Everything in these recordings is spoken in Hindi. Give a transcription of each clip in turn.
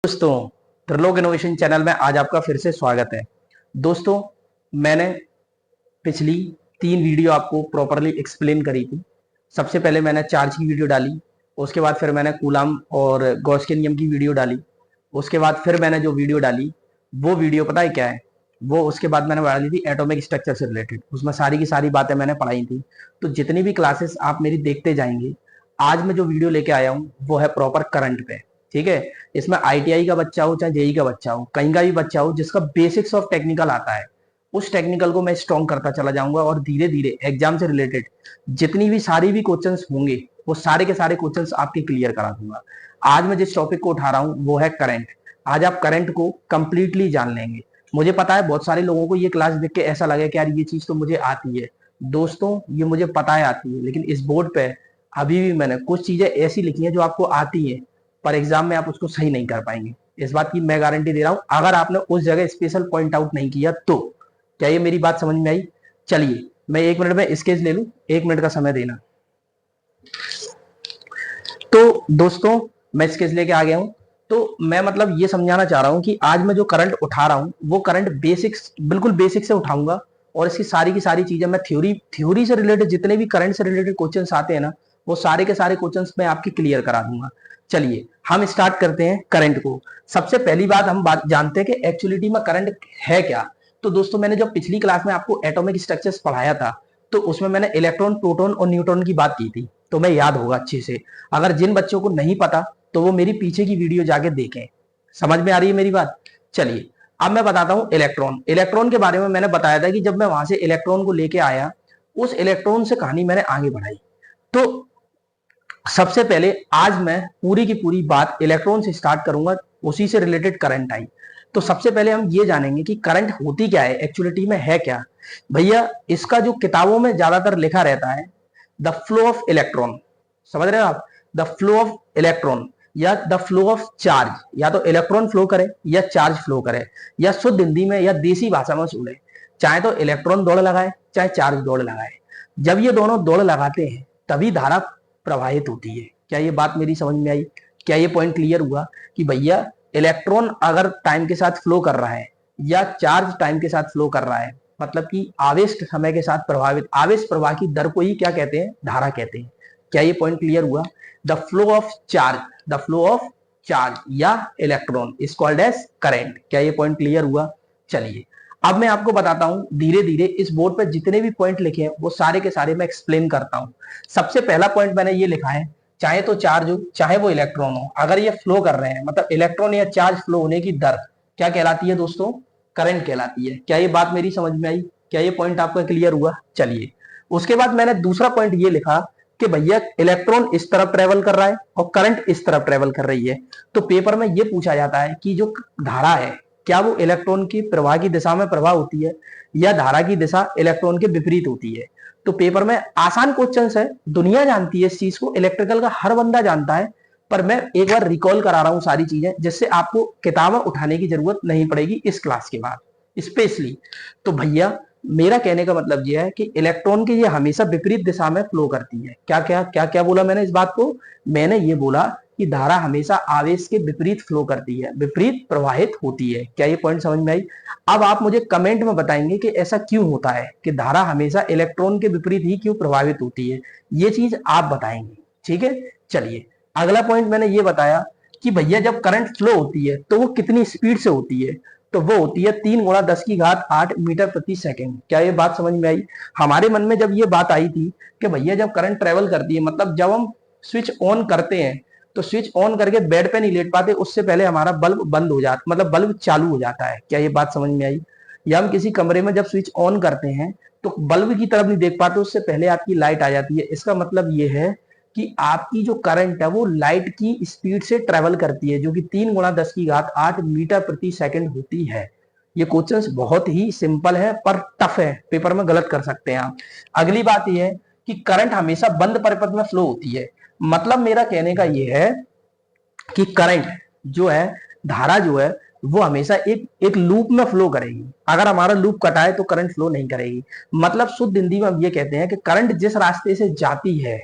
दोस्तों, त्रिलोक इनोवेशन चैनल में आज आपका फिर से स्वागत है। दोस्तों, मैंने पिछली 3 वीडियो आपको प्रॉपरली एक्सप्लेन करी थी। सबसे पहले मैंने चार्ज की वीडियो डाली, उसके बाद फिर मैंने कूलाम और गॉस के नियम की वीडियो डाली, उसके बाद फिर मैंने जो वीडियो डाली वो वीडियो पता है क्या है, वो उसके बाद मैंने डाली थी एटॉमिक स्ट्रक्चर से रिलेटेड। उसमें सारी की सारी बातें मैंने पढ़ाई थी। तो जितनी भी क्लासेस आप मेरी देखते जाएंगे, आज मैं जो वीडियो लेके आया हूँ वो है प्रॉपर करंट पे। ठीक है, इसमें आईटीआई का बच्चा हो चाहे जेई का बच्चा हो, कहीं का भी बच्चा हो जिसका बेसिक्स ऑफ टेक्निकल आता है, उस टेक्निकल को मैं स्ट्रॉन्ग करता चला जाऊंगा और धीरे धीरे एग्जाम से रिलेटेड जितनी भी सारी भी क्वेश्चंस होंगे वो सारे के सारे क्वेश्चंस आपके क्लियर करा दूंगा। आज मैं जिस टॉपिक को उठा रहा हूं वो है करंट। आज आप करंट को कंप्लीटली जान लेंगे। मुझे पता है बहुत सारे लोगों को ये क्लास देख के ऐसा लगे कि यार ये चीज तो मुझे आती है। दोस्तों, ये मुझे पता है आती है, लेकिन इस बोर्ड पे अभी भी मैंने कुछ चीजें ऐसी लिखी हैं जो आपको आती है, पर एग्जाम में आप उसको सही नहीं कर पाएंगे। इस बात की मैं गारंटी दे रहा हूं, अगर आपने उस जगह स्पेशल पॉइंट आउट नहीं किया तो। क्या ये मेरी बात समझ में आई? चलिए मैं 1 मिनट में स्केच ले लूं, 1 मिनट का समय देना। तो दोस्तों, मैं स्केच लेके आ गया हूं। तो मैं मतलब ये समझाना चाह रहा हूं कि आज मैं जो करंट उठा रहा हूं वो करंट बेसिक्स, बिल्कुल बेसिक से उठाऊंगा। और इसकी सारी की सारी चीजें मैं थ्योरी से रिलेटेड जितने भी करंट से रिलेटेड क्वेश्चंस आते हैं ना, वो सारे के सारे क्वेश्चंस मैं आपके क्लियर करा दूंगा। चलिए हम स्टार्ट करते हैं करंट को। सबसे पहली बात हम बात जानते हैं कि एक्चुअलिटी में करंट है क्या। तो दोस्तों, मैंने जब पिछली क्लास में आपको एटॉमिक स्ट्रक्चर्स पढ़ाया था तो उसमें मैंने इलेक्ट्रॉन, प्रोटॉन और न्यूट्रॉन की बात की थी। तो मैं याद होगा अच्छे से। अगर जिन बच्चों को नहीं पता तो वो मेरी पीछे की वीडियो जाके देखें। समझ में आ रही है मेरी बात? चलिए अब मैं बताता हूं इलेक्ट्रॉन। इलेक्ट्रॉन के बारे में मैंने बताया था कि जब मैं वहां से इलेक्ट्रॉन को लेके आया, उस इलेक्ट्रॉन से कहानी मैंने आगे बढ़ाई। तो सबसे पहले आज मैं पूरी की पूरी बात इलेक्ट्रॉन से स्टार्ट करूंगा, उसी से रिलेटेड करंट आई। तो सबसे पहले हम ये जानेंगे कि करंट होती क्या है, एक्चुअलिटी में है क्या। भैया, इसका जो किताबों में ज्यादातर लिखा रहता है द फ्लो ऑफ इलेक्ट्रॉन। समझ रहे हो आप? द फ्लो ऑफ इलेक्ट्रॉन या द फ्लो ऑफ चार्ज। या तो इलेक्ट्रॉन फ्लो करे या चार्ज फ्लो करे, या शुद्ध हिंदी में या देसी भाषा में सुने, चाहे तो इलेक्ट्रॉन दौड़ लगाए चाहे चार्ज दौड़ लगाए। जब ये दोनों दौड़ लगाते हैं तभी धारा प्रवाहित होती है। क्या ये बात मेरी समझ में आई? क्या ये पॉइंट क्लियर हुआ कि भैया इलेक्ट्रॉन अगर टाइम के साथ फ्लो कर रहा है या चार्ज टाइम के साथ फ्लो कर रहा है, मतलब कि आवेश समय के साथ प्रभावित, आवेश प्रवाह की दर को ही क्या कहते हैं? धारा कहते हैं। क्या ये पॉइंट क्लियर हुआ? The flow of charge, the flow of charge या electron is called as current. क्या ये पॉइंट क्लियर हुआ? चलिए अब मैं आपको बताता हूं धीरे धीरे, इस बोर्ड पर जितने भी पॉइंट लिखे हैं वो सारे के सारे मैं एक्सप्लेन करता हूं। सबसे पहला पॉइंट मैंने ये लिखा है, चाहे तो चार्ज हो चाहे वो इलेक्ट्रॉन हो, अगर ये फ्लो कर रहे हैं, मतलब इलेक्ट्रॉन या चार्ज फ्लो होने की दर क्या कहलाती है दोस्तों? करंट कहलाती है। क्या ये बात मेरी समझ में आई? क्या ये पॉइंट आपका क्लियर हुआ? चलिए उसके बाद मैंने दूसरा पॉइंट ये लिखा कि भैया इलेक्ट्रॉन इस तरफ ट्रेवल कर रहा है और करंट इस तरफ ट्रेवल कर रही है। तो पेपर में ये पूछा जाता है कि जो धारा है क्या वो इलेक्ट्रॉन की प्रवाह की दिशा में प्रवाह होती है या धारा की दिशा इलेक्ट्रॉन के विपरीत होती है। तो पेपर में आसान क्वेश्चन है, दुनिया जानती है इस चीज को, इलेक्ट्रिकल का हर बंदा जानता है, पर मैं एक बार रिकॉल करा रहा हूं सारी चीजें, जिससे आपको किताबें उठाने की जरूरत नहीं पड़ेगी इस क्लास के बाद स्पेशली। तो भैया मेरा कहने का मतलब यह है कि इलेक्ट्रॉन की ये हमेशा विपरीत दिशा में फ्लो करती है। क्या क्या क्या क्या बोला मैंने इस बात को? मैंने ये बोला कि धारा हमेशा आवेश के विपरीत फ्लो करती है, विपरीत प्रवाहित होती है। क्या ये पॉइंट समझ में आई? अब आप मुझे कमेंट में बताएंगे कि ऐसा क्यों होता है कि धारा हमेशा इलेक्ट्रॉन के विपरीत ही क्यों प्रभावित होती है, ये चीज आप बताएंगे। ठीक है, चलिए अगला पॉइंट मैंने ये बताया कि भैया जब करंट फ्लो होती है तो वो कितनी स्पीड से होती है? तो वो होती है 3 × 10⁸ मीटर प्रति सेकंड। क्या ये बात समझ में आई? हमारे मन में जब ये बात आई थी कि भैया जब करंट ट्रेवल करती है, मतलब जब हम स्विच ऑन करते हैं तो स्विच ऑन करके बेड पे नहीं लेट पाते, उससे पहले हमारा बल्ब बंद हो जाता, मतलब बल्ब चालू हो जाता है। क्या ये बात समझ में आई? या हम किसी कमरे में जब स्विच ऑन करते हैं तो बल्ब की तरफ नहीं देख पाते, उससे पहले आपकी लाइट आ जाती है। इसका मतलब ये है कि आपकी जो करंट है वो लाइट की स्पीड से ट्रेवल करती है, जो कि 3 × 10⁸ मीटर प्रति सेकंड होती है। ये क्वेश्चंस बहुत ही सिंपल है पर टफ है, पेपर में गलत कर सकते हैं आप। अगली बात यह है कि करंट हमेशा बंद परिपथ में फ्लो होती है। मतलब मेरा कहने का यह है कि करंट जो है, धारा जो है, वो हमेशा एक लूप में फ्लो करेगी। अगर हमारा लूप कटा है तो करंट फ्लो नहीं करेगी। मतलब शुद्ध हिंदी में हम ये कहते हैं कि करंट जिस रास्ते से जाती है,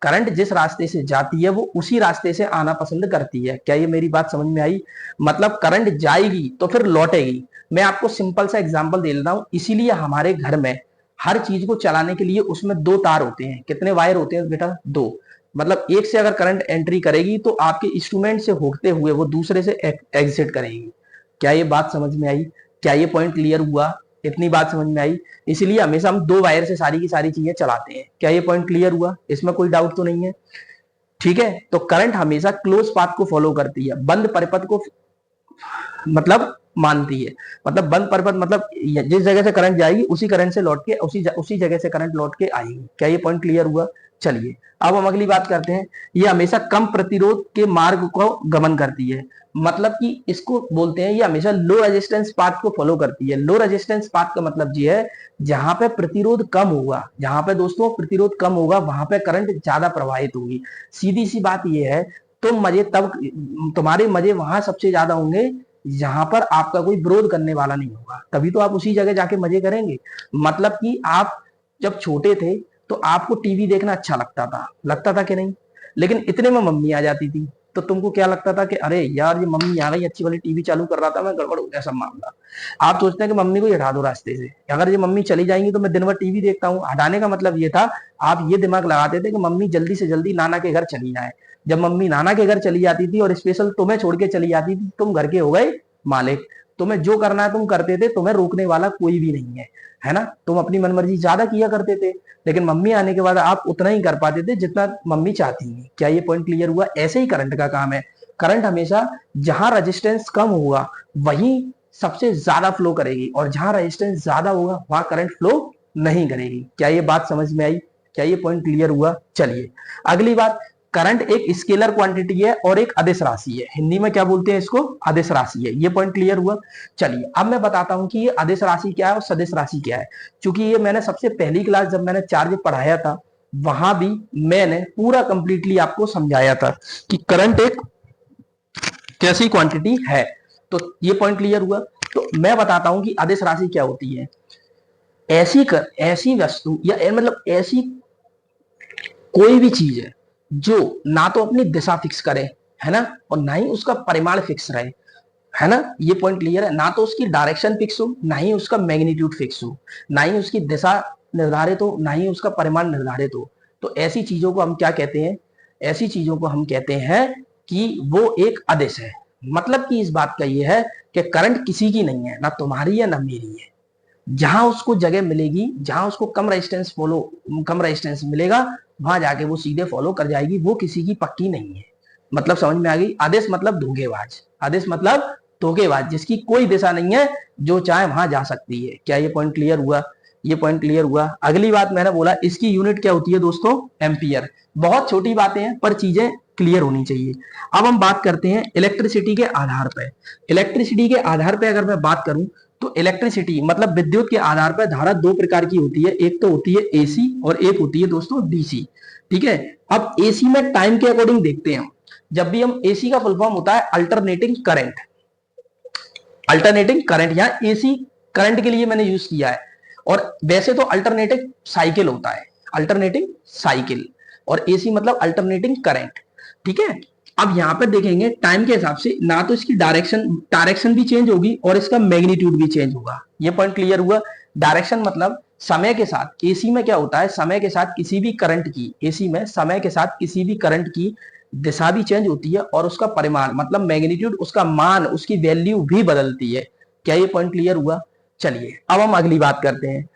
करंट जिस रास्ते से जाती है वो उसी रास्ते से आना पसंद करती है। क्या ये मेरी बात समझ में आई? मतलब करंट जाएगी तो फिर लौटेगी। मैं आपको सिंपल सा एग्जांपल दे देता हूं। इसीलिए हमारे घर में हर चीज को चलाने के लिए उसमें दो तार होते हैं। कितने वायर होते हैं बेटा? दो। मतलब एक से अगर करंट एंट्री करेगी तो आपके इंस्ट्रूमेंट से होते हुए वो दूसरे से एग्जिट करेगी। क्या ये बात समझ में आई? क्या ये पॉइंट क्लियर हुआ? इतनी बात समझ में आई? इसलिए हमेशा हम दो वायर से सारी की सारी चीजें चलाते हैं। क्या ये पॉइंट क्लियर हुआ? इसमें कोई डाउट तो नहीं है? ठीक है। तो करंट हमेशा क्लोज पाथ को फॉलो करती है, बंद परिपथ को मतलब मानती है। मतलब बंद परिपथ मतलब जिस जगह से करंट जाएगी उसी करंट से लौट के उसी जगह से करंट लौट के आएगी। क्या ये पॉइंट क्लियर हुआ? चलिए अब हम अगली बात करते हैं। ये हमेशा कम प्रतिरोध के मार्ग को गमन करती है। मतलब कि इसको बोलते हैं ये हमेशा लो रेजिस्टेंस पाथ को फॉलो करती है। लो रेजिस्टेंस पाथ का मतलब ये है जहां पे प्रतिरोध कम होगा, जहां पे दोस्तों प्रतिरोध कम होगा वहां पे करंट ज्यादा प्रवाहित होगी। सीधी सी बात ये है, तुम्हारे मजे वहां सबसे ज्यादा होंगे जहां पर आपका कोई विरोध करने वाला नहीं होगा, तभी तो आप उसी जगह जाके मजे करेंगे। मतलब कि आप जब छोटे थे तो आपको टीवी देखना अच्छा लगता था कि नहीं? लेकिन इतने में मम्मी आ जाती थी तो तुमको क्या लगता था कि अरे यार ये मम्मी आ गई, अच्छी वाली टीवी चालू कर रहा था मैं, गड़बड़ हो गया सब मामला। आप सोचते हैं कि मम्मी को हटा दो रास्ते से, अगर ये मम्मी चली जाएंगी तो मैं दिन भर टीवी देखता हूँ। हटाने का मतलब ये था, आप ये दिमाग लगाते थे कि मम्मी जल्दी से जल्दी नाना के घर चली जाए। जब मम्मी नाना के घर चली जाती थी और स्पेशल तुम्हें छोड़ के चली जाती थी, तुम घर के हो गए मालिक। तुम्हें जो करना है तुम करते थे, तुम्हें रोकने वाला कोई भी नहीं है ना? तुम अपनी मनमर्जी ज्यादा किया करते थे, लेकिन मम्मी आने के बाद आप उतना ही कर पाते थे जितना मम्मी चाहती है। क्या ये पॉइंट क्लियर हुआ? ऐसे ही करंट का काम है। करंट हमेशा जहां रेजिस्टेंस कम होगा वहीं सबसे ज्यादा फ्लो करेगी, और जहां रेजिस्टेंस ज्यादा होगा वहां करंट फ्लो नहीं करेगी। क्या ये बात समझ में आई? क्या ये पॉइंट क्लियर हुआ? चलिए अगली बात, करंट एक स्केलर क्वांटिटी है और एक अदिश राशि है। हिंदी में क्या बोलते हैं इसको? अदिश राशि है। ये पॉइंट क्लियर हुआ? चलिए अब मैं बताता हूं कि ये अदिश राशि क्या है और सदिश राशि क्या है। क्योंकि ये मैंने सबसे पहली क्लास जब मैंने चार्ज पढ़ाया था वहां भी मैंने पूरा कंप्लीटली आपको समझाया था कि करंट एक कैसी क्वांटिटी है। तो ये पॉइंट क्लियर हुआ? तो मैं बताता हूं कि अदिश राशि क्या होती है। ऐसी वस्तु या मतलब ऐसी कोई भी चीज है जो ना तो अपनी दिशा फिक्स करे, है ना, और ना ही उसका परिमाण फिक्स रहे, है ना? ये पॉइंट क्लियर है? ना तो उसकी डायरेक्शन फिक्स हो, ना ही उसका मैग्नीट्यूड फिक्स हो, ना ही उसकी दिशा निर्धारित हो, ना ही उसका परिमाण निर्धारित हो। तो ऐसी चीजों को हम क्या कहते हैं? ऐसी चीजों को हम कहते हैं कि वो एक अदिश है। मतलब कि इस बात का ये है कि करंट किसी की नहीं है, ना तुम्हारी है ना मेरी है। जहां उसको जगह मिलेगी, जहां उसको कम रेजिस्टेंस मिलेगा, वहां जाके वो सीधे फॉलो कर जाएगी। वो किसी की पक्की नहीं है। मतलब समझ में आ गई? आदेश मतलब धोखेबाज। आदेश मतलब धोखेबाज, जिसकी कोई दिशा नहीं है, जो चाहे वहां जा सकती है। क्या ये पॉइंट क्लियर हुआ? ये पॉइंट क्लियर हुआ? अगली बात मैंने बोला इसकी यूनिट क्या होती है दोस्तों? एम्पियर। बहुत छोटी बातें हैं पर चीजें क्लियर होनी चाहिए। अब हम बात करते हैं इलेक्ट्रिसिटी के आधार पर। इलेक्ट्रिसिटी के आधार पर अगर मैं बात करूं तो इलेक्ट्रिसिटी मतलब विद्युत के आधार पर धारा दो प्रकार की होती है। एक तो होती है एसी और एक होती है दोस्तों डीसी। ठीक है। अब एसी में टाइम के अकॉर्डिंग देखते हैं। जब भी हम एसी का फुल फॉर्म होता है अल्टरनेटिंग करंट। अल्टरनेटिंग करंट यहां एसी करंट के लिए मैंने यूज किया है, और वैसे तो अल्टरनेटिंग साइकिल होता है, अल्टरनेटिंग साइकिल, और एसी मतलब अल्टरनेटिंग करंट। ठीक है। अब यहां पर देखेंगे टाइम के हिसाब से ना तो इसकी डायरेक्शन भी चेंज होगी और इसका मैग्नीट्यूड भी चेंज होगा। ये पॉइंट क्लियर हुआ? डायरेक्शन मतलब समय के साथ, एसी में क्या होता है, समय के साथ किसी भी करंट की, एसी में समय के साथ किसी भी करंट की दिशा भी चेंज होती है और उसका परिमाण मतलब मैग्नीट्यूड, उसका मान, उसकी वैल्यू भी बदलती है। क्या ये पॉइंट क्लियर हुआ? चलिए अब हम अगली बात करते हैं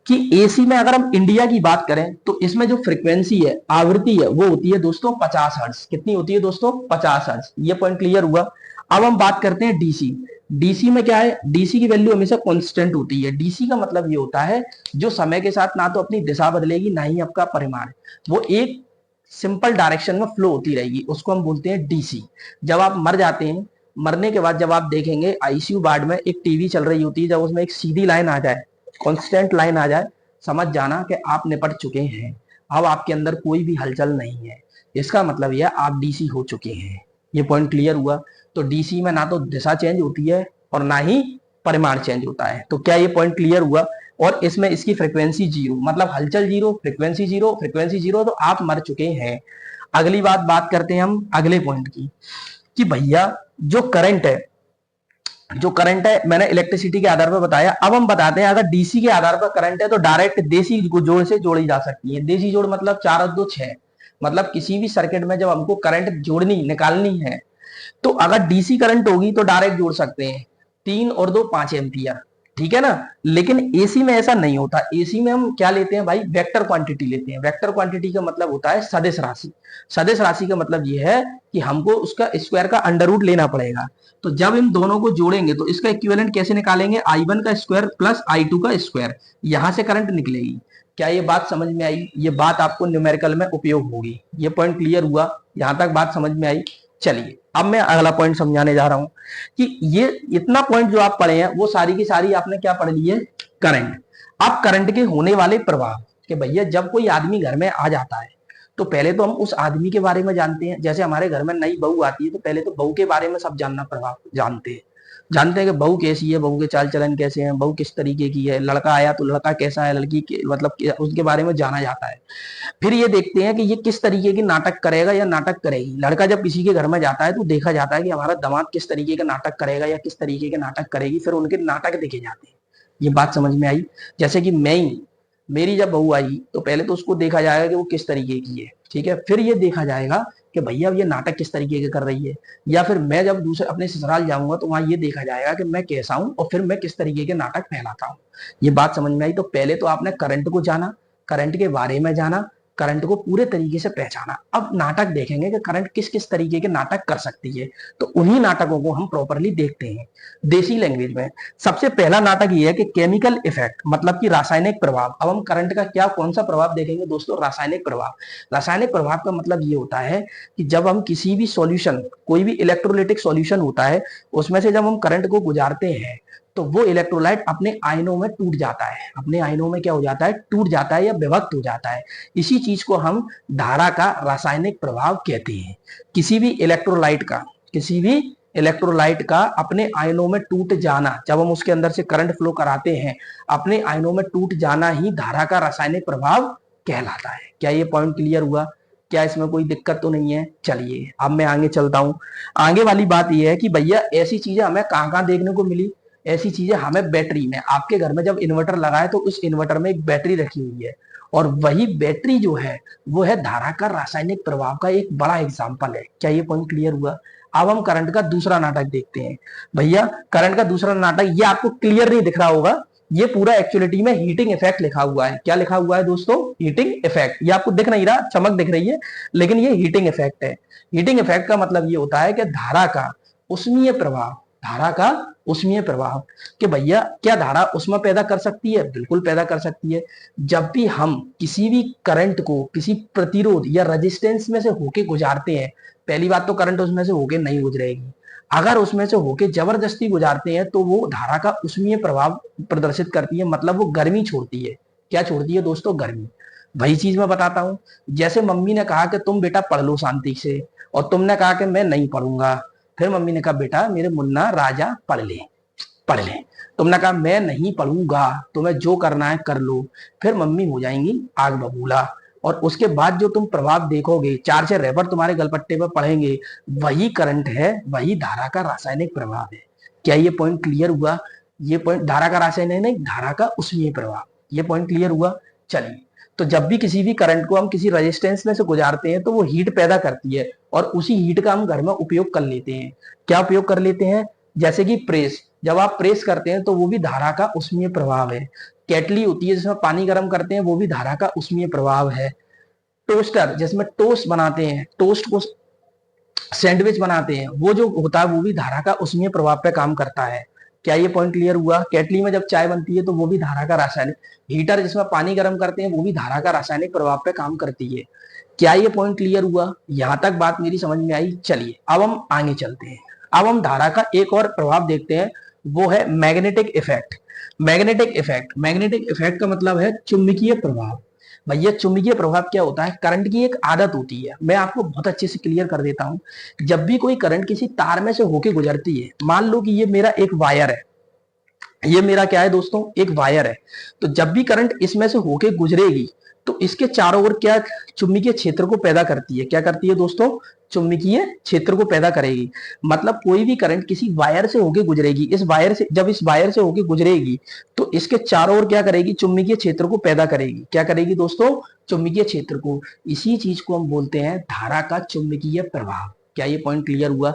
कि एसी में अगर हम इंडिया की बात करें तो इसमें जो फ्रीक्वेंसी है, आवृत्ति है, वो होती है दोस्तों 50 हर्ट्ज। कितनी होती है दोस्तों? 50 हर्ट्ज। ये पॉइंट क्लियर हुआ? अब हम बात करते हैं डीसी। डीसी में क्या है? डीसी की वैल्यू हमेशा कांस्टेंट होती है। डीसी का मतलब ये होता है जो समय के साथ ना तो अपनी दिशा बदलेगी ना ही आपका परिमाण, वो एक सिंपल डायरेक्शन में फ्लो होती रहेगी, उसको हम बोलते हैं डीसी। जब आप मर जाते हैं, मरने के बाद जब आप देखेंगे आईसीयू वार्ड में एक टीवी चल रही होती है, जब उसमें एक सीधी लाइन आ जाए, कांस्टेंट लाइन आ जाए, समझ जाना कि आप निपट चुके हैं। अब आपके अंदर कोई भी हलचल नहीं है, इसका मतलब यह आप डीसी हो चुके हैं। ये पॉइंट क्लियर हुआ? तो डीसी में ना तो दिशा चेंज होती है और ना ही परिमाण चेंज होता है। तो क्या ये पॉइंट क्लियर हुआ? और इसमें इसकी फ्रीक्वेंसी जीरो, मतलब हलचल zero, frequency zero, frequency zero, तो आप मर चुके हैं। अगली बात करते हैं हम अगले पॉइंट की, कि भैया जो करंट है मैंने इलेक्ट्रिसिटी के आधार पर बताया। अब हम बताते हैं अगर डीसी के आधार पर करंट है तो डायरेक्ट देसी जोड़ से जोड़ी जा सकती है। देसी जोड़ मतलब 4 और 2 6, मतलब किसी भी सर्किट में जब हमको करंट जोड़नी निकालनी है तो अगर डीसी करंट होगी तो डायरेक्ट जोड़ सकते हैं, 3 और 2 5 एम्पियर, ठीक है ना। लेकिन एसी में ऐसा नहीं होता। एसी में हम क्या लेते हैं भाई, वेक्टर क्वांटिटी लेते हैं। वेक्टर क्वांटिटी का मतलब होता है सदिश राशि। सदिश राशि का मतलब यह है कि हमको उसका स्क्वायर का अंडर रूट लेना पड़ेगा। तो जब इन दोनों को जोड़ेंगे तो इसका इक्विवेलेंट कैसे निकालेंगे, I1 का स्क्वायर प्लस I2 का स्क्वायर, यहां से करंट निकलेगी। क्या ये बात समझ में आई? ये बात आपको न्यूमेरिकल में उपयोग होगी। ये पॉइंट क्लियर हुआ? यहां तक बात समझ में आई? चलिए अब मैं अगला पॉइंट समझाने जा रहा हूं कि ये इतना पॉइंट जो आप पढ़े हैं वो सारी की सारी आपने क्या पढ़ ली है, करंट। अब करंट के होने वाले प्रभाव, कि भैया जब कोई आदमी घर में आ जाता है तो पहले तो हम उस आदमी के बारे में जानते हैं। जैसे हमारे घर में नई बहू आती है तो पहले तो बहू के बारे में सब जानना प्रभाव जानते हैं कि बहू कैसी है, बहू के चाल चलन कैसे हैं, बहू किस तरीके की है। लड़का आया तो लड़का कैसा है, लड़की मतलब उसके बारे में जाना जाता है। फिर ये देखते हैं कि ये किस तरीके की नाटक करेगा या नाटक करेगी। लड़का जब किसी के घर में जाता है तो देखा जाता है कि हमारा दामाद किस तरीके का नाटक करेगा या किस तरीके के नाटक करेगी, फिर उनके नाटक देखे जाते हैं। ये बात समझ में आई? जैसे कि मेरी जब बहू आई तो पहले तो उसको देखा जाएगा कि वो किस तरीके की है, ठीक है। फिर ये देखा जाएगा कि भैया ये नाटक किस तरीके के कर रही है। या फिर मैं जब दूसरे अपने ससुराल जाऊंगा तो वहां ये देखा जाएगा कि मैं कैसा हूं और फिर मैं किस तरीके के नाटक फैलाता हूं। ये बात समझ में आई? तो पहले तो आपने करंट को जाना, करंट के बारे में जाना, करंट को पूरे तरीके से पहचाना। अब नाटक देखेंगे कि करंट किस किस तरीके के नाटक कर सकती है, तो उन्हीं नाटकों को हम प्रॉपरली देखते हैं देसी लैंग्वेज में। सबसे पहला नाटक ये है कि केमिकल इफेक्ट, मतलब कि रासायनिक प्रभाव। अब हम करंट का क्या कौन सा प्रभाव देखेंगे दोस्तों, रासायनिक प्रभाव। रासायनिक प्रभाव का मतलब ये होता है कि जब हम किसी भी सॉल्यूशन, कोई भी इलेक्ट्रोलाइटिक सॉल्यूशन होता है, उसमें से जब हम करंट को गुजारते हैं तो वो इलेक्ट्रोलाइट अपने आयनों में टूट जाता है। अपने आयनों में क्या हो जाता है, टूट जाता है या विभक्त हो जाता है। इसी चीज को हम धारा का रासायनिक प्रभाव कहते हैं। किसी भी इलेक्ट्रोलाइट का अपने आयनों में टूट जाना, जब हम उसके अंदर से करंट फ्लो कराते हैं, अपने आयनों में टूट जाना ही धारा का रासायनिक प्रभाव कहलाता है। क्या ये पॉइंट क्लियर हुआ? क्या इसमें कोई दिक्कत तो नहीं है? चलिए अब मैं आगे चलता हूं। आगे वाली बात यह है कि भैया ऐसी चीजें हमें कहां कहां देखने को मिली, ऐसी चीजें हमें बैटरी में। आपके घर में जब इन्वर्टर लगा है तो उस इन्वर्टर में एक बैटरी रखी हुई है, और वही बैटरी जो है वो है धारा का रासायनिक प्रभाव का एक बड़ा एग्जाम्पल है। क्या ये पॉइंट क्लियर हुआ? अब हम करंट का दूसरा नाटक देखते हैं। भैया करंट का दूसरा नाटक, ये आपको क्लियर नहीं दिख रहा होगा, ये पूरा एक्चुअलिटी में हीटिंग इफेक्ट लिखा हुआ है। क्या लिखा हुआ है दोस्तों? Heating effect. ये आपको दिख नहीं रहा, चमक दिख रही है, लेकिन ये हीटिंग इफेक्ट है। हीटिंग इफेक्ट का मतलब ये होता है कि धारा का उष्मीय प्रभाव, धारा का उष्मीय प्रभाव, कि भैया क्या धारा उष्मा पैदा कर सकती है? बिल्कुल पैदा कर सकती है। जब भी हम किसी भी करंट को किसी प्रतिरोध या रेजिस्टेंस में से होके गुजारते हैं, पहली बात तो करंट उसमें से होके नहीं गुजरेगी। अगर उसमें से होके जबरदस्ती गुजारते हैं तो वो धारा का उष्मीय प्रभाव प्रदर्शित करती है, मतलब वो गर्मी छोड़ती है। क्या छोड़ती है दोस्तों? गर्मी। वही चीज मैं बताता हूं। जैसे मम्मी ने कहा कि तुम बेटा पढ़ लो शांति से, और तुमने कहा कि मैं नहीं पढ़ूंगा। फिर मम्मी ने कहा बेटा मेरे मुन्ना राजा पढ़ ले, पढ़ ले। तुमने कहा मैं नहीं पढ़ूंगा, तुम्हें जो करना है कर लो। फिर मम्मी हो जाएंगी आग बबूला, और उसके बाद जो तुम प्रभाव देखोगे, 4 से रैपर तुम्हारे गलपट्टे पर पढ़ेंगे, वही करंट है, वही धारा का रासायनिक प्रभाव है। क्या ये पॉइंट क्लियर हुआ? ये पॉइंट धारा का रासायनिक नहीं, धारा का उष्मीय प्रभाव। ये पॉइंट क्लियर हुआ? चलिए, तो जब भी किसी भी करंट को हम किसी रेजिस्टेंस में से गुजारते हैं तो वो हीट पैदा करती है, और उसी हीट का हम घर में उपयोग कर लेते हैं। क्या उपयोग कर लेते हैं? जैसे कि प्रेस, जब आप प्रेस करते हैं तो वो भी धारा का उष्मीय प्रभाव है। केटली होती है जिसमें पानी गर्म करते हैं, वो भी धारा का उष्मीय प्रभाव है। टोस्टर जिसमें टोस्ट बनाते हैं, टोस्ट को सैंडविच बनाते हैं, वो जो होता है वो भी धारा का उष्मीय प्रभाव पे काम करता है। क्या ये पॉइंट क्लियर हुआ? केटली में जब चाय बनती है तो वो भी धारा का रासायनिक, हीटर जिसमें पानी गर्म करते हैं वो भी धारा का रासायनिक प्रभाव पे काम करती है। क्या ये पॉइंट क्लियर हुआ? यहां तक बात मेरी समझ में आई? चलिए अब हम आगे चलते हैं। अब हम धारा का एक और प्रभाव देखते हैं, वो है मैग्नेटिक इफेक्ट। मैग्नेटिक इफेक्ट का मतलब है चुंबकीय प्रभाव। भैया चुंबकीय प्रभाव क्या होता है? करंट की एक आदत होती है, मैं आपको बहुत अच्छे से क्लियर कर देता हूं। जब भी कोई करंट किसी तार में से होके गुजरती है, मान लो कि ये मेरा एक वायर है, ये मेरा क्या है दोस्तों, एक वायर है। तो जब भी करंट इसमें से होके गुजरेगी तो इसके चारों ओर क्या चुंबकीय क्षेत्र को पैदा करती है, क्या करती है दोस्तों, चुंबकीय क्षेत्र को पैदा करेगी। मतलब कोई भी करंट किसी वायर से होके गुजरेगी, इस वायर से, जब इस वायर से होके गुजरेगी तो इसके चारों ओर क्या करेगी, चुंबकीय क्षेत्र को पैदा करेगी। क्या करेगी दोस्तों, चुंबकीय क्षेत्र को। इसी चीज को हम बोलते हैं धारा का चुंबकीय प्रभाव। क्या ये पॉइंट क्लियर हुआ?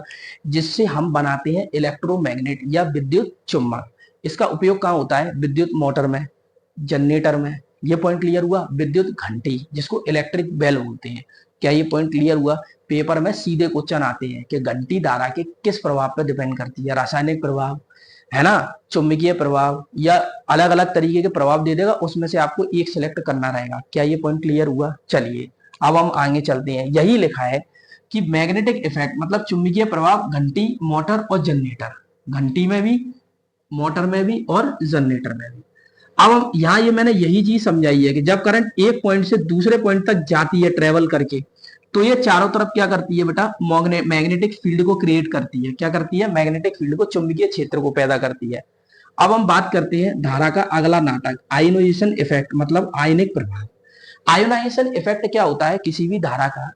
जिससे हम बनाते हैं इलेक्ट्रोमैग्नेट या विद्युत चुम्बक। इसका उपयोग कहाँ होता है, विद्युत मोटर में, जनरेटर में। ये पॉइंट क्लियर हुआ। विद्युत घंटी जिसको इलेक्ट्रिक बेल बोलते हैं। क्या ये पॉइंट क्लियर हुआ? पेपर में सीधे क्वेश्चन आते हैं कि घंटी धारा के किस प्रभाव पर डिपेंड करती है, रासायनिक प्रभाव है ना, चुंबकीय प्रभाव, या अलग अलग तरीके के प्रभाव दे देगा, उसमें से आपको एक सिलेक्ट करना रहेगा। क्या ये पॉइंट क्लियर हुआ? चलिए अब हम आगे चलते हैं। यही लिखा है कि मैग्नेटिक इफेक्ट मतलब चुंबकीय प्रभाव घंटी, मोटर और जनरेटर, घंटी में भी, मोटर में भी और जनरेटर में भी। अब हम यहाँ ये मैंने यही चीज समझाई है कि जब करंट एक पॉइंट से दूसरे पॉइंट तक जाती है ट्रेवल करके, तो ये चारों तरफ क्या करती है बेटा, मैग्नेटिक फील्ड को क्रिएट करती है। क्या करती है, मैग्नेटिक फील्ड को, चुंबकीय क्षेत्र को पैदा करती है। अब हम बात करते हैं धारा का अगला नाटक, आयोनाइजेशन इफेक्ट मतलब आयनिक प्रभाव। आयोनाइजेशन इफेक्ट क्या होता है, किसी भी धारा का,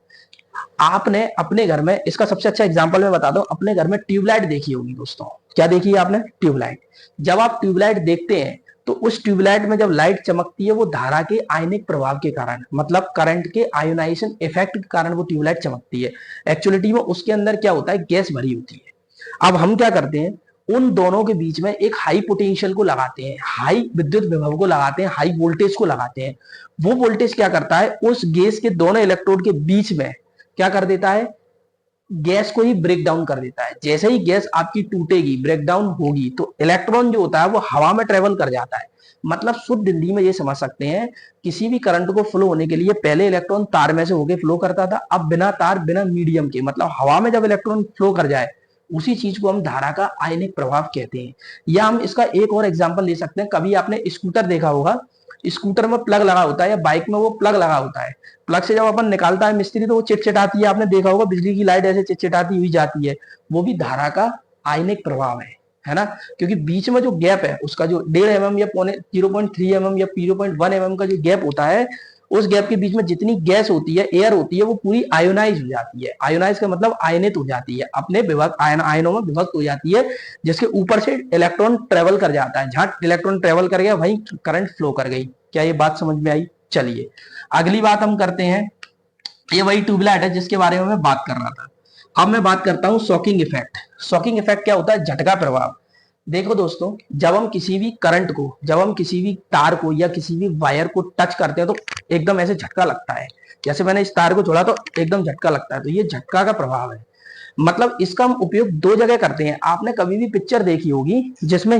आपने अपने घर में, इसका सबसे अच्छा एग्जांपल मैं बता दूं, अपने घर में ट्यूबलाइट देखी होगी दोस्तों। क्या देखी है आपने, ट्यूबलाइट। जब आप ट्यूबलाइट देखते हैं तो उस ट्यूबलाइट में जब लाइट चमकती है वो धारा के आयनिक प्रभाव के कारण, मतलब करंट के आयोनाइजेशन इफेक्ट के कारण वो ट्यूबलाइट चमकती है। एक्चुअलिटी में उसके अंदर क्या होता है, गैस भरी होती है। अब हम क्या करते हैं, उन दोनों के बीच में एक हाई पोटेंशियल को लगाते हैं, हाई विद्युत विभव को लगाते हैं, हाई वोल्टेज को लगाते हैं। वो वोल्टेज क्या करता है, उस गैस के दोनों इलेक्ट्रोड के बीच में क्या कर देता है, गैस को ही ब्रेक डाउन कर देता है। जैसे ही गैस आपकी टूटेगी, ब्रेक डाउन होगी, तो इलेक्ट्रॉन जो होता है वो हवा में ट्रेवल कर जाता है। मतलब शुद्ध हिंदी में ये समझ सकते हैं, किसी भी करंट को फ्लो होने के लिए पहले इलेक्ट्रॉन तार में से होके फ्लो करता था, अब बिना तार, बिना मीडियम के, मतलब हवा में जब इलेक्ट्रॉन फ्लो कर जाए, उसी चीज को हम धारा का आयनिक प्रभाव कहते हैं। या हम इसका एक और एग्जाम्पल ले सकते हैं, कभी आपने स्कूटर देखा होगा, स्कूटर में प्लग लगा होता है, या बाइक में वो प्लग लगा होता है। प्लग से जब अपन निकालता है मिस्त्री तो वो चिटचिटाती है, आपने देखा होगा बिजली की लाइट ऐसे चिटचिटाती हुई जाती है, वो भी धारा का आयनिक प्रभाव है ना। क्योंकि बीच में जो गैप है उसका जो 1.5 mm या 0.3 mm या 0.1 mm का जो गैप होता है, उस गैप के बीच में जितनी गैस होती है, एयर होती है, वो पूरी आयोनाइज हो जाती है। आयोनाइज का मतलब आयनित हो जाती है, अपने विभक्त आयनों में विभक्त हो जाती है, जिसके ऊपर से इलेक्ट्रॉन ट्रेवल कर जाता है। जहां इलेक्ट्रॉन ट्रेवल कर गया वहीं करंट फ्लो कर गई। क्या ये बात समझ में आई? चलिए अगली बात हम करते हैं, ये वही ट्यूबलाइट है जिसके बारे में मैं बात कर रहा था। अब मैं बात करता हूं शॉकिंग इफेक्ट। शॉकिंग इफेक्ट क्या होता है, झटका प्रभाव। देखो दोस्तों, जब हम किसी भी करंट को, जब हम किसी भी तार को या किसी भी वायर को टच करते हैं तो एकदम ऐसे झटका लगता है। जैसे मैंने इस तार को छोड़ा तो एकदम झटका लगता है, तो ये झटका का प्रभाव है। मतलब इसका हम उपयोग दो जगह करते हैं। आपने कभी भी पिक्चर देखी होगी जिसमें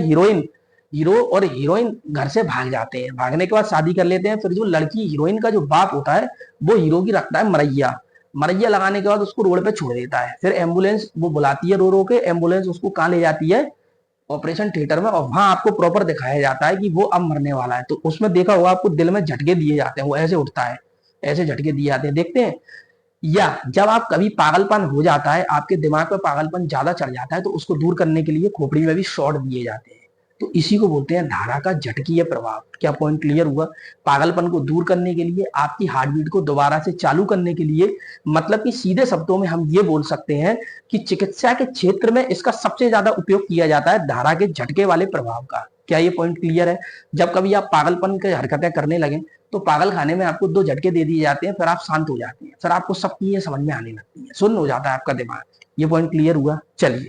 हीरो और हीरोइन घर से भाग जाते हैं, भागने के बाद शादी कर लेते हैं, फिर जो लड़की, हीरोइन का जो बाप होता है, वो हीरो की रखता है मरैया। मरैया लगाने के बाद उसको रोड पे छोड़ देता है। फिर एम्बुलेंस वो बुलाती है, रो रो के एम्बुलेंस उसको कहाँ ले जाती है, ऑपरेशन थिएटर में, और वहां आपको प्रॉपर दिखाया जाता है कि वो अब मरने वाला है। तो उसमें देखा होगा आपको दिल में झटके दिए जाते हैं, वो ऐसे उठता है, ऐसे झटके दिए जाते हैं, देखते हैं। या जब आप कभी पागलपन हो जाता है, आपके दिमाग में पागलपन ज्यादा चढ़ जाता है, तो उसको दूर करने के लिए खोपड़ी में भी शॉट दिए जाते हैं। तो इसी को बोलते हैं धारा का झटकीय प्रभाव। क्या पॉइंट क्लियर हुआ? पागलपन को दूर करने के लिए, आपकी हार्ट बीट को दोबारा से चालू करने के लिए, मतलब कि सीधे शब्दों में हम ये बोल सकते हैं कि चिकित्सा के क्षेत्र में इसका सबसे ज्यादा उपयोग किया जाता है धारा के झटके वाले प्रभाव का। क्या ये पॉइंट क्लियर है? जब कभी आप पागलपन की हरकतें करने लगे तो पागल खाने में आपको 2 झटके दे दिए जाते हैं, फिर आप शांत हो जाते हैं, फिर आपको सब चीजें समझ में आने लगती है, सुन्न हो जाता है आपका दिमाग। ये पॉइंट क्लियर हुआ? चलिए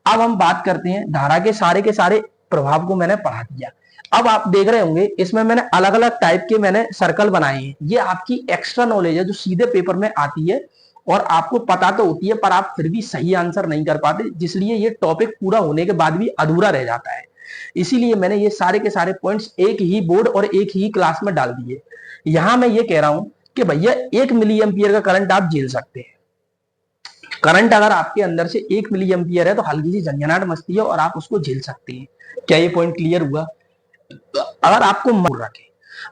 अब हम बात करते हैं धारा के सारे प्रभाव को मैंने पढ़ा दिया। अब आप देख रहे होंगे इसमें मैंने अलग अलग टाइप के मैंने सर्कल बनाए हैं। ये आपकी एक्स्ट्रा नॉलेज है जो सीधे पेपर में आती है और आपको पता तो होती है, पर आप फिर भी सही आंसर नहीं कर पाते, जिसलिए ये टॉपिक पूरा होने के बाद भी अधूरा रह जाता है। इसीलिए मैंने ये सारे के सारे पॉइंट्स एक ही बोर्ड और एक ही क्लास में डाल दिए। यहां मैं ये कह रहा हूं कि भैया 1 मिली एम्पियर का करंट आप झेल सकते हैं। करंट अगर आपके अंदर से 1 मिली एम्पियर है तो हल्की सी झंझनाहट मचती है और आप उसको झेल सकते हैं। क्या ये पॉइंट क्लियर हुआ? अगर आपको मन रखे,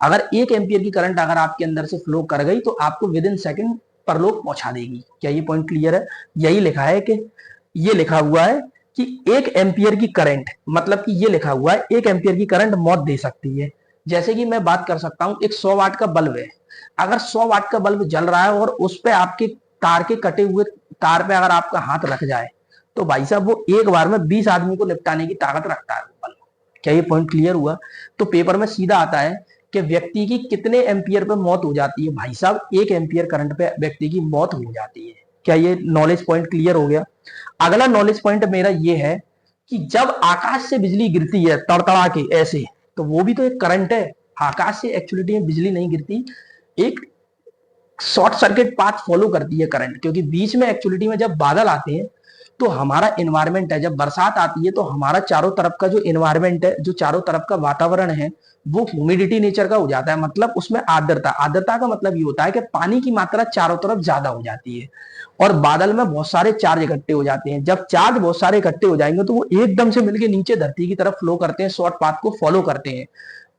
अगर 1 एम्पियर की करंट अगर आपके अंदर से फ्लो कर गई तो आपको विद इन सेकंड परलोक पहुंचा देगी। क्या ये पॉइंट क्लियर है? यही लिखा है कि ये लिखा हुआ है कि 1 एम्पियर की करंट, मतलब कि ये लिखा हुआ है 1 एम्पियर की करंट मौत दे सकती है। जैसे कि मैं बात कर सकता हूं, एक 100 वाट का बल्ब है, अगर 100 वाट का बल्ब जल रहा है और उस पे आपके तार के कटे हुए तार पे अगर आपका हाथ रख जाए तो भाई साहब वो एक बार में 20 आदमी को निपटाने की ताकत रखता है बल्ब। क्या ये पॉइंट क्लियर हुआ? तो पेपर में सीधा आता है कि व्यक्ति की कितने एम्पियर पे मौत हो जाती है? भाई साहब 1 एम्पियर करंट पे व्यक्ति की मौत हो जाती है। क्या ये नॉलेज पॉइंट क्लियर हो गया? अगला नॉलेज पॉइंट मेरा ये है कि जब आकाश से बिजली गिरती है तड़तड़ा के ऐसे, तो वो भी तो एक करंट है। आकाश से एक्चुअली में बिजली नहीं गिरती, एक शॉर्ट सर्किट पाथ फॉलो करती है करंट, क्योंकि बीच में एक्चुअलिटी में जब बादल आते हैं तो हमारा एनवायरमेंट है, जब बरसात आती है तो हमारा चारों तरफ का जो एनवायरमेंट है, जो चारों तरफ का वातावरण है, वो ह्यूमिडिटी नेचर का हो जाता है, मतलब उसमें आर्द्रता। आर्द्रता का मतलब ये होता है कि पानी की मात्रा चारों तरफ ज्यादा हो जाती है और बादल में बहुत सारे चार्ज इकट्ठे हो जाते हैं। जब चार्ज बहुत सारे इकट्ठे हो जाएंगे तो वो एकदम से मिलकर नीचे धरती की तरफ फ्लो करते हैं, शॉर्ट पाथ को फॉलो करते हैं,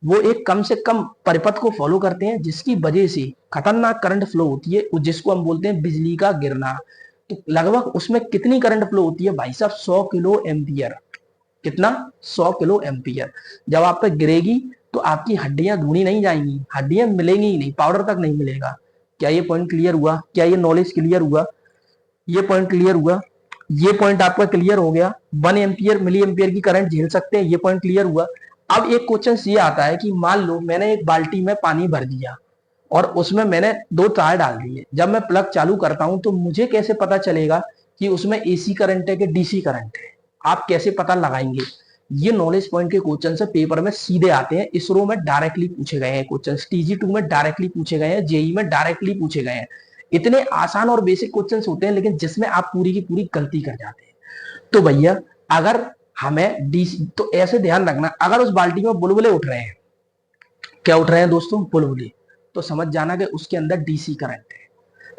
वो एक कम से कम परिपथ को फॉलो करते हैं, जिसकी वजह से खतरनाक करंट फ्लो होती है, जिसको हम बोलते हैं बिजली का गिरना। तो लगभग उसमें कितनी करंट फ्लो होती है भाई साहब? 100 किलो एम्पियर। कितना? 100 किलो एम्पियर। जब आप पे गिरेगी तो आपकी हड्डियां ढूंढी नहीं जाएंगी, हड्डियां मिलेंगी ही नहीं, पाउडर तक नहीं मिलेगा। क्या ये पॉइंट क्लियर हुआ? क्या ये नॉलेज क्लियर हुआ? ये पॉइंट क्लियर हुआ? ये पॉइंट आपका क्लियर हो गया? 1 एम्पियर मिली एम्पियर की करंट झेल सकते हैं, ये पॉइंट क्लियर हुआ। अब एक क्वेश्चन ये आता है कि मान लो मैंने एक बाल्टी में पानी भर दिया और उसमें मैंने 2 तार डाल दिए, जब मैं प्लग चालू करता हूं तो मुझे कैसे पता चलेगा कि उसमें एसी करंट है कि डीसी करंट है? आप कैसे पता लगाएंगे? ये नॉलेज पॉइंट के क्वेश्चन से पेपर में सीधे आते हैं, इसरो में डायरेक्टली पूछे गए हैं क्वेश्चन, TG2 में डायरेक्टली पूछे गए हैं, जेई में डायरेक्टली पूछे गए हैं। इतने आसान और बेसिक क्वेश्चन होते हैं, लेकिन जिसमें आप पूरी की पूरी गलती कर जाते हैं। तो भैया अगर हमें डीसी, तो ऐसे ध्यान रखना, अगर उस बाल्टी में बुलबुले उठ रहे हैं, क्या उठ रहे हैं दोस्तों? बुलबुले, तो समझ जाना कि उसके अंदर डीसी करंट है।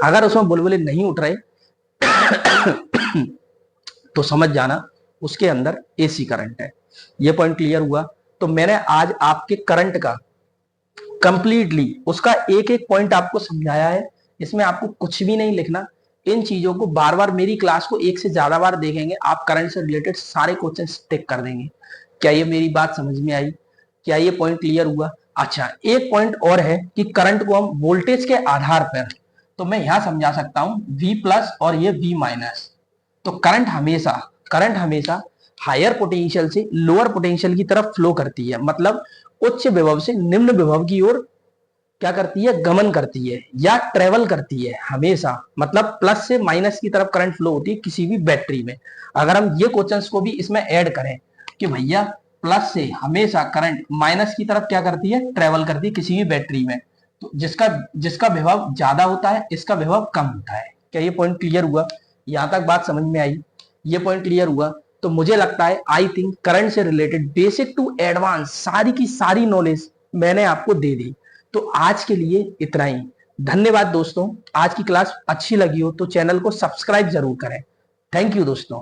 अगर उसमें बुलबुले नहीं उठ रहे तो समझ जाना उसके अंदर एसी करंट है। ये पॉइंट क्लियर हुआ? तो मैंने आज आपके करंट का कंप्लीटली उसका एक एक पॉइंट आपको समझाया है, इसमें आपको कुछ भी नहीं लिखना। इन चीजों को बार बार मेरी क्लास को एक से ज्यादा बार देखेंगे, आप करंट से रिलेटेड सारे क्वेश्चन टिक कर देंगे। क्या ये मेरी बात समझ में आई? क्या ये पॉइंट क्लियर हुआ? अच्छा, एक पॉइंट और है कि करंट को हम वोल्टेज के आधार पर, तो मैं यहां समझा सकता हूं V प्लस और ये V माइनस। तो करंट हमेशा हायर पोटेंशियल से लोअर पोटेंशियल की तरफ फ्लो करती है, मतलब उच्च विभव से निम्न विभव की ओर क्या करती है? गमन करती है या ट्रेवल करती है हमेशा, मतलब प्लस से माइनस की तरफ करंट फ्लो होती है किसी भी बैटरी में। अगर हम ये क्वेश्चंस को भी इसमें ऐड करें कि भैया प्लस से हमेशा करंट माइनस की तरफ क्या करती है? ट्रेवल करती है किसी भी बैटरी में, तो जिसका विभव ज्यादा होता है, इसका विभव कम होता है। क्या ये पॉइंट क्लियर हुआ? यहां तक बात समझ में आई? ये पॉइंट क्लियर हुआ? तो मुझे लगता है आई थिंक करंट से रिलेटेड बेसिक टू एडवांस सारी की सारी नॉलेज मैंने आपको दे दी। तो आज के लिए इतना ही। धन्यवाद दोस्तों। आज की क्लास अच्छी लगी हो तो चैनल को सब्सक्राइब जरूर करें। थैंक यू दोस्तों।